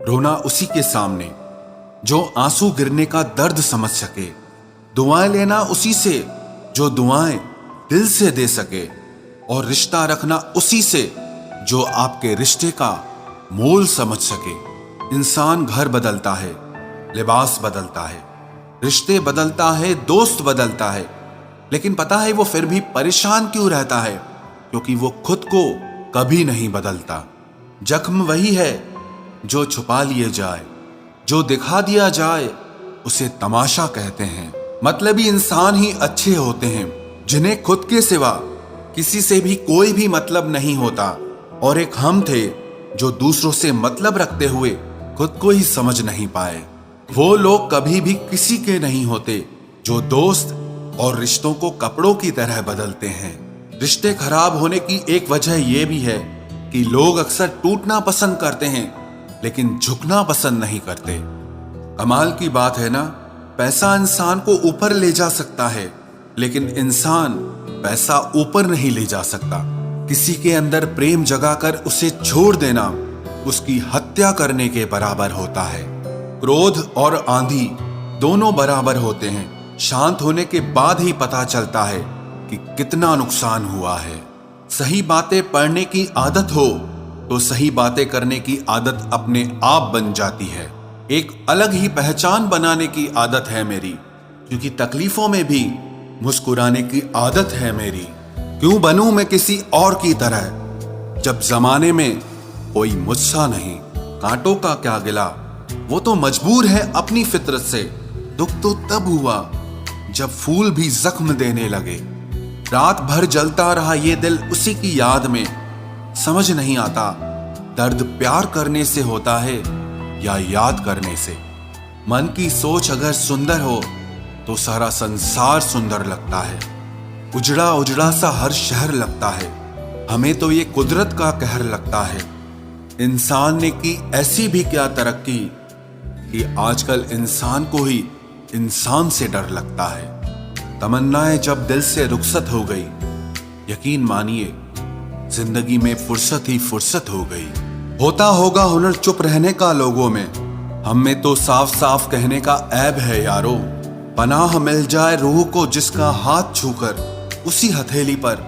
रोना उसी के सामने जो आंसू गिरने का दर्द समझ सके, दुआएं लेना उसी से जो दुआएं दिल से दे सके, और रिश्ता रखना उसी से जो आपके रिश्ते का मोल समझ सके। इंसान घर बदलता है, लिबास बदलता है, रिश्ते बदलता है, दोस्त बदलता है, लेकिन पता है वो फिर भी परेशान क्यों रहता है? क्योंकि वो खुद को कभी नहीं बदलता। जख्म वही है जो छुपा लिए जाए, जो दिखा दिया जाए उसे तमाशा कहते हैं। मतलबी इंसान ही अच्छे होते हैं जिन्हें खुद के सिवा किसी से भी कोई भी मतलब नहीं होता। और एक हम थे जो दूसरों से मतलब रखते हुए खुद को ही समझ नहीं पाए। वो लोग कभी भी किसी के नहीं होते जो दोस्त और रिश्तों को कपड़ों की तरह बदलते हैं। रिश्ते खराब होने की एक वजह यह भी है कि लोग अक्सर टूटना पसंद करते हैं लेकिन झुकना पसंद नहीं करते। कमाल की बात है ना, पैसा इंसान को ऊपर ले जा सकता है लेकिन इंसान पैसा ऊपर नहीं ले जा सकता। किसी के अंदर प्रेम जगाकर उसे छोड़ देना उसकी हत्या करने के बराबर होता है। क्रोध और आंधी दोनों बराबर होते हैं। शांत होने के बाद ही पता चलता है कि कितना नुकसान हुआ है। सही बातें पढ़ने की आदत हो तो सही बातें करने की आदत अपने आप बन जाती है। एक अलग ही पहचान बनाने की आदत है मेरी, क्योंकि तकलीफों में भी मुस्कुराने की आदत है मेरी। क्यों बनूं मैं किसी और की तरह जब जमाने में कोई मुझसा नहीं। कांटों का क्या गिला, वो तो मजबूर है अपनी फितरत से। दुख तो तब हुआ जब फूल भी जख्म देने लगे। रात भर जलता रहा ये दिल उसी की याद में। समझ नहीं आता दर्द प्यार करने से होता है या याद करने से। मन की सोच अगर सुंदर हो तो सारा संसार सुंदर लगता है। उजड़ा उजड़ा सा हर शहर लगता है। हमें तो ये कुदरत का कहर लगता है। इंसान ने की ऐसी भी क्या तरक्की कि आजकल इंसान को ही इंसान से डर लगता है। तमन्नाएं जब दिल से रुखसत हो गई, यकीन मानिए जिंदगी में फुर्सत ही फुर्सत हो गई। होता होगा हुनर चुप रहने का लोगों में, हम में तो साफ साफ कहने का ऐब है यारो। पनाह मिल जाए रूह को जिसका हाथ छूकर उसी हथेली पर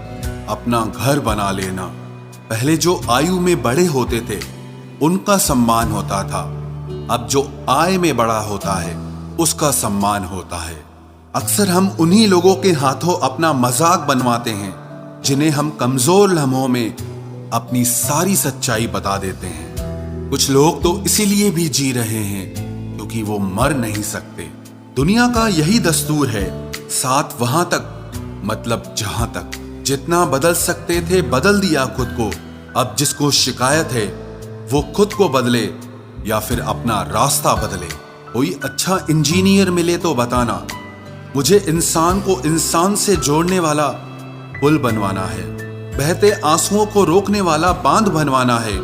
अपना घर बना लेना। पहले जो आयु में बड़े होते थे उनका सम्मान होता था, अब जो आय में बड़ा होता है उसका सम्मान होता है। अक्सर हम उन्हीं लोगों के हाथों अपना मजाक बनवाते हैं जिन्हें हम कमजोर लम्हों में अपनी सारी सच्चाई बता देते हैं। कुछ लोग तो इसीलिए भी जी रहे हैं क्योंकि वो मर नहीं सकते। दुनिया का यही दस्तूर है, साथ वहां तक मतलब जहां तक। जितना बदल सकते थे बदल दिया खुद को। अब जिसको शिकायत है वो खुद को बदले या फिर अपना रास्ता बदले। कोई अच्छा इंजीनियर मिले तो बताना, मुझे इंसान को इंसान से जोड़ने वाला पुल बनवाना है। बहते आंसुओं को रोकने वाला बांध बनवाना है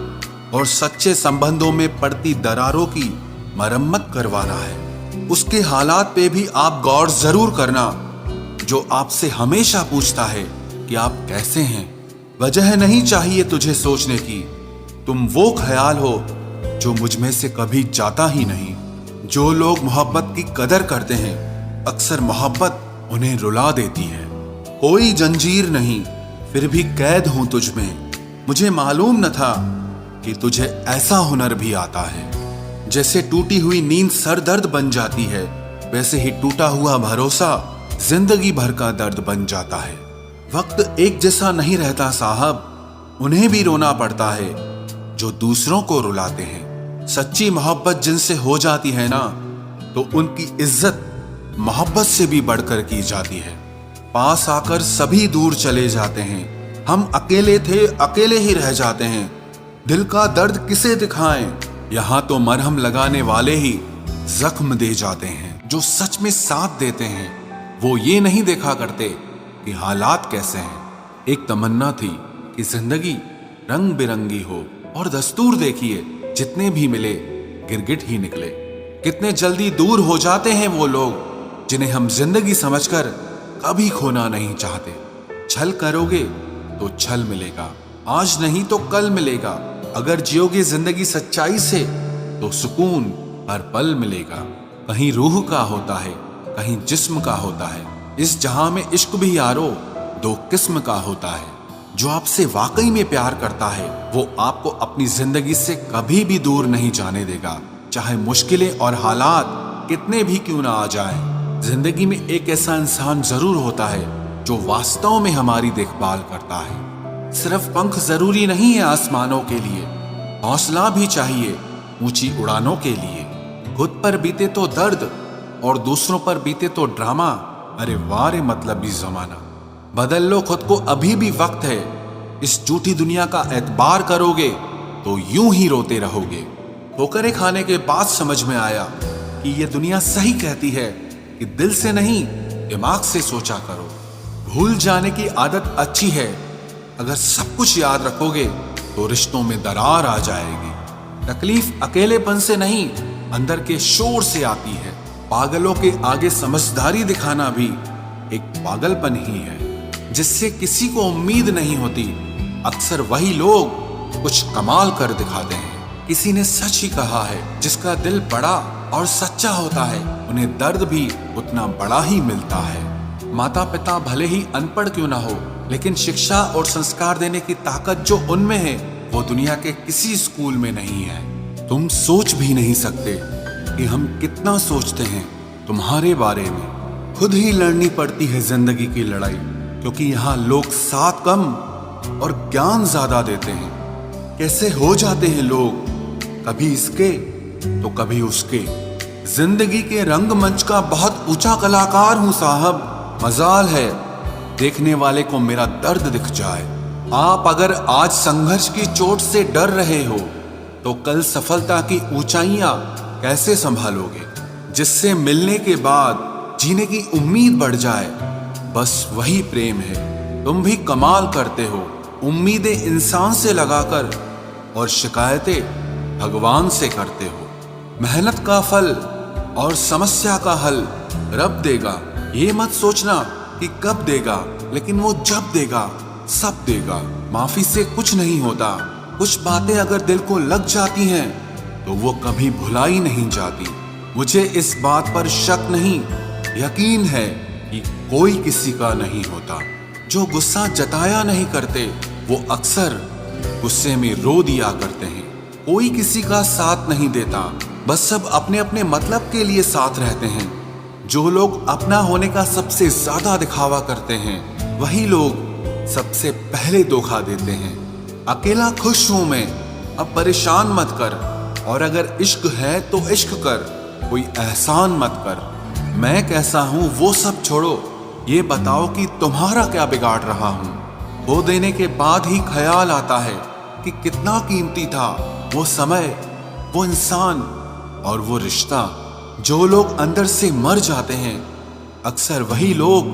और सच्चे संबंधों में पड़ती दरारों की मरम्मत करवाना है। उसके हालात पे भी आप गौर जरूर करना जो आपसे हमेशा पूछता है कि आप कैसे हैं। वजह नहीं चाहिए तुझे सोचने की, तुम वो ख्याल हो जो मुझ में से कभी जाता ही नहीं। जो लोग मोहब्बत की कदर करते हैं अक्सर मोहब्बत उन्हें रुला देती है। कोई जंजीर नहीं फिर भी कैद हूं तुझ में। मुझे मालूम न था कि तुझे ऐसा हुनर भी आता है। जैसे टूटी हुई नींद सर दर्द बन जाती है, वैसे ही टूटा हुआ भरोसा जिंदगी भर का दर्द बन जाता है। वक्त एक जैसा नहीं रहता साहब, उन्हें भी रोना पड़ता है जो दूसरों को रुलाते हैं। सच्ची मोहब्बत जिनसे हो जाती है ना, तो उनकी इज्जत मोहब्बत से भी बढ़कर की जाती है। पास आकर सभी दूर चले जाते हैं। हम अकेले थे अकेले ही रह जाते हैं। दिल का दर्द किसे दिखाएं, यहाँ तो मरहम लगाने वाले ही जख्म दे जाते हैं। जो सच में साथ देते हैं वो ये नहीं देखा करते कि हालात कैसे हैं। एक तमन्ना थी कि जिंदगी रंग बिरंगी हो, और दस्तूर देखिए जितने भी मिले गिरगिट ही निकले। कितने जल्दी दूर हो जाते हैं वो लोग जिन्हें हम जिंदगी समझकर कभी खोना नहीं चाहते। छल करोगे तो छल मिलेगा, आज नहीं तो कल मिलेगा। अगर जियोगे जिंदगी सच्चाई से तो सुकून हर पल मिलेगा। कहीं रूह का होता है, कहीं जिस्म का होता है। इस जहां में इश्क भी यारो दो किस्म का होता है। जो आपसे वाकई में प्यार करता है वो आपको अपनी जिंदगी से कभी भी दूर नहीं जाने देगा, चाहे मुश्किलें और हालात कितने भी क्यों ना आ जाएं। जिंदगी में एक ऐसा इंसान जरूर होता है जो वास्तव में हमारी देखभाल करता है। सिर्फ पंख जरूरी नहीं है आसमानों के लिए, हौसला भी चाहिए ऊंची उड़ानों के लिए। खुद पर बीते तो दर्द और दूसरों पर बीते तो ड्रामा। अरे वाह रे मतलबी जमाना, बदल लो खुद को, अभी भी वक्त है। इस झूठी दुनिया का एतबार करोगे तो यूं ही रोते रहोगे। ठोकरें खाने के बाद समझ में आया कि ये दुनिया सही कहती है कि दिल से नहीं दिमाग से सोचा करो। भूल जाने की आदत अच्छी है, अगर सब कुछ याद रखोगे तो रिश्तों में दरार आ जाएगी। तकलीफ अकेलेपन से नहीं, अंदर के शोर से आती है। पागलों के आगे समझदारी दिखाना भी एक पागलपन ही है। जिससे किसी को उम्मीद नहीं होती, अक्सर वही लोग कुछ कमाल कर दिखाते हैं। किसी ने सच ही कहा है, जिसका दिल बड़ा और सच्चा होता है उन्हें दर्द भी उतना बड़ा ही मिलता है। माता पिता भले ही अनपढ़ क्यों ना हो, लेकिन शिक्षा और संस्कार देने की ताकत जो उनमें है वो दुनिया के किसी स्कूल में नहीं है। तुम सोच भी नहीं सकते कि हम कितना सोचते हैं तुम्हारे बारे में। खुद ही लड़नी पड़ती है जिंदगी की लड़ाई, क्योंकि यहाँ लोग साथ कम और ज्ञान ज्यादा देते हैं। कैसे हो जाते हैं लोग, कभी इसके तो कभी उसके। जिंदगी के रंगमंच का बहुत ऊंचा कलाकार हूं साहब। मजाल है देखने वाले को मेरा दर्द दिख जाए। आप अगर आज संघर्ष की चोट से डर रहे हो तो कल सफलता की ऊंचाइयां कैसे संभालोगे। जिससे मिलने के बाद जीने की उम्मीद बढ़ जाए, बस वही प्रेम है। तुम भी कमाल करते हो, उम्मीदें इंसान से लगाकर और शिकायतें भगवान से करते हो। मेहनत का फल और समस्या का हल रब देगा। ये मत सोचना कि कब देगा, लेकिन वो जब देगा सब देगा। माफी से कुछ नहीं होता, कुछ बातें अगर दिल को लग जाती हैं तो वो कभी भुलाई नहीं जाती। मुझे इस बात पर शक नहीं, यकीन है कि कोई किसी का नहीं होता। जो गुस्सा जताया नहीं करते वो अक्सर गुस्से में रो दिया करते हैं। कोई किसी का साथ नहीं देता, बस सब अपने अपने मतलब के लिए साथ रहते हैं। जो लोग अपना होने का सबसे ज्यादा दिखावा करते हैं वही लोग सबसे पहले धोखा देते हैं। अकेला खुश हूं मैं, अब परेशान मत कर। और अगर इश्क है तो इश्क कर, कोई एहसान मत कर। मैं कैसा हूं वो सब छोड़ो, ये बताओ कि तुम्हारा क्या बिगाड़ रहा हूं। खो देने के बाद ही ख्याल आता है कि कितना कीमती था वो समय, वो इंसान और वो रिश्ता। जो लोग अंदर से मर जाते हैं अक्सर वही लोग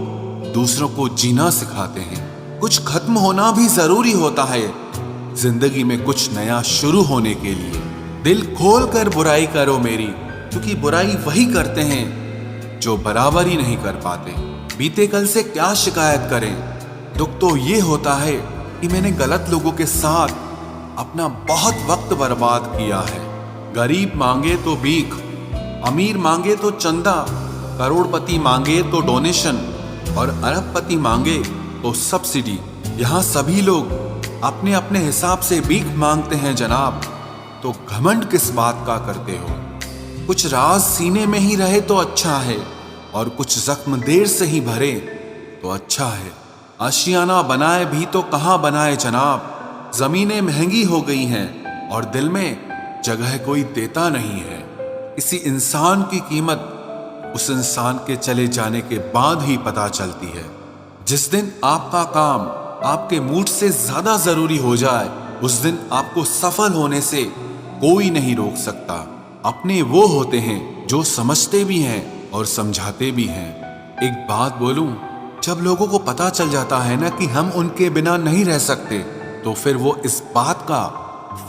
दूसरों को जीना सिखाते हैं। कुछ खत्म होना भी जरूरी होता है जिंदगी में कुछ नया शुरू होने के लिए। दिल खोल कर बुराई करो मेरी, क्योंकि बुराई वही करते हैं जो बराबरी नहीं कर पाते। बीते कल से क्या शिकायत करें, दुख तो ये होता है कि मैंने गलत लोगों के साथ अपना बहुत वक्त बर्बाद किया है। गरीब मांगे तो भीख, अमीर मांगे तो चंदा, करोड़पति मांगे तो डोनेशन और अरबपति मांगे तो सब्सिडी। यहाँ सभी लोग अपने अपने हिसाब से भीख मांगते हैं जनाब, तो घमंड किस बात का करते हो। कुछ राज सीने में ही रहे तो अच्छा है, और कुछ जख्म देर से ही भरे तो अच्छा है। आशियाना बनाए भी तो कहाँ बनाए जनाब, जमीनें महंगी हो गई हैं और दिल में जगह कोई देता नहीं है। किसी इंसान की कीमत उस इंसान के चले जाने के बाद ही पता चलती है। जिस दिन आपका काम आपके मूड से ज्यादा जरूरी हो जाए, उस दिन आपको सफल होने से कोई नहीं रोक सकता। अपने वो होते हैं जो समझते भी हैं और समझाते भी हैं। एक बात बोलूं, जब लोगों को पता चल जाता है ना कि हम उनके बिना नहीं रह सकते, तो फिर वो इस बात का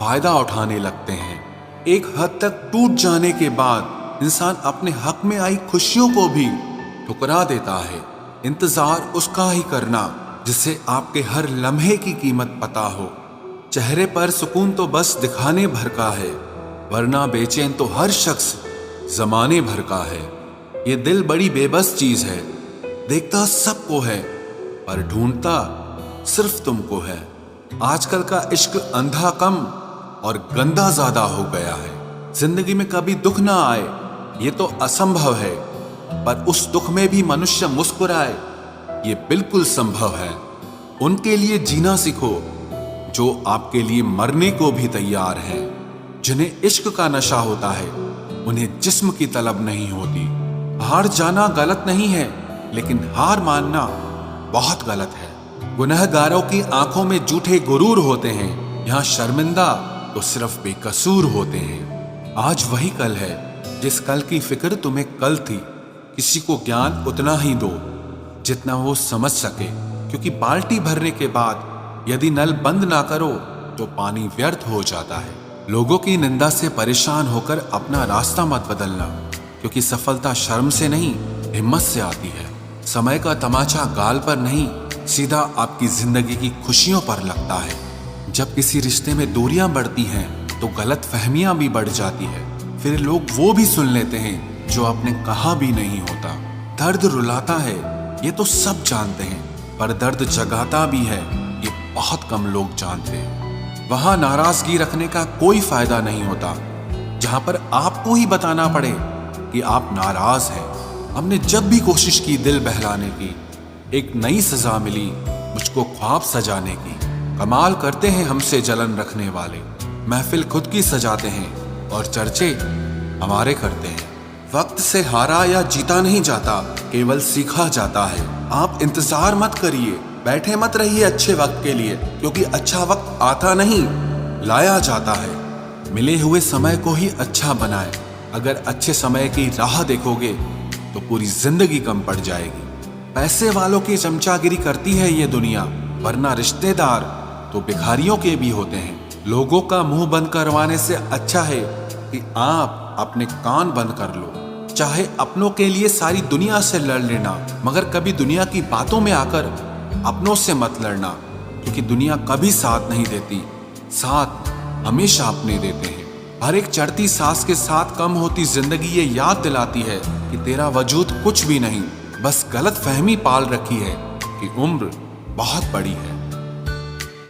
फायदा उठाने लगते हैं। एक हद तक टूट जाने के बाद इंसान अपने हक में आई खुशियों को भी ठुकरा देता है। इंतजार उसका ही करना जिससे आपके हर लम्हे की कीमत पता हो। चेहरे पर सुकून तो बस दिखाने भर का है, वरना बेचैन तो हर शख्स जमाने भर का है। ये दिल बड़ी बेबस चीज है, देखता सबको है पर ढूंढता सिर्फ तुमको है। आजकल का इश्क अंधा कम और गंदा ज्यादा हो गया है। जिंदगी में कभी दुख ना आए ये तो असंभव है, पर उस दुख में भी मनुष्य मुस्कुराए ये बिल्कुल संभव है। उनके लिए जीना सीखो जो आपके लिए मरने को भी तैयार हैं। जिन्हें इश्क का नशा होता है उन्हें जिस्म की तलब नहीं होती। हार जाना गलत नहीं है, लेकिन हार मानना बहुत गलत है। गुनहगारों की आंखों में झूठे गुरूर होते हैं, यहाँ शर्मिंदा तो सिर्फ बेकसूर होते हैं। आज वही कल है जिस कल की फिक्र तुम्हें कल थी। किसी को ज्ञान उतना ही दो जितना वो समझ सके, क्योंकि बाल्टी भरने के बाद यदि नल बंद ना करो तो पानी व्यर्थ हो जाता है। लोगों की निंदा से परेशान होकर अपना रास्ता मत बदलना, क्योंकि सफलता शर्म से नहीं हिम्मत से आती है। समय का तमाचा गाल पर नहीं, सीधा आपकी जिंदगी की खुशियों पर लगता है। जब किसी रिश्ते में दूरियां बढ़ती हैं तो गलत फहमियां भी बढ़ जाती है। फिर लोग वो भी सुन लेते हैं जो आपने कहा भी नहीं होता। दर्द रुलाता है ये तो सब जानते हैं, पर दर्द जगाता भी है ये बहुत कम लोग जानते हैं। वहां नाराजगी रखने का कोई फायदा नहीं होता जहां पर आपको ही बताना पड़े कि आप नाराज हैं। हमने जब भी कोशिश की दिल बहलाने की, एक नई सजा मिली मुझको ख्वाब सजाने की। कमाल करते हैं हमसे जलन रखने वाले, महफिल खुद की सजाते हैं और चर्चे हमारे करते हैं। वक्त से हारा या जीता नहीं जाता, केवल सीखा जाता है। आप इंतजार मत करिए, बैठे मत रहिए अच्छे वक्त के लिए, क्योंकि अच्छा वक्त आता नहीं लाया जाता है। मिले हुए समय को ही अच्छा बनाए। अगर अच्छे समय की राह देखोगे तो पूरी जिंदगी कम पड़ जाएगी। पैसे वालों की चमचागिरी करती है ये दुनिया, वरना रिश्तेदार तो भिखारियों के भी होते हैं। लोगों का मुंह बंद करवाने से अच्छा है कि आप अपने कान बंद कर लो। चाहे अपनों के लिए सारी दुनिया से लड़ लेना, मगर कभी दुनिया की बातों में आकर अपनों से मत लड़ना, क्योंकि दुनिया कभी साथ नहीं देती, साथ हमेशा अपने देते हैं। हर एक चढ़ती सांस के साथ कम होती जिंदगी ये याद दिलाती है कि तेरा वजूद कुछ भी नहीं, बस गलत फहमी पाल रखी है कि उम्र बहुत बड़ी है।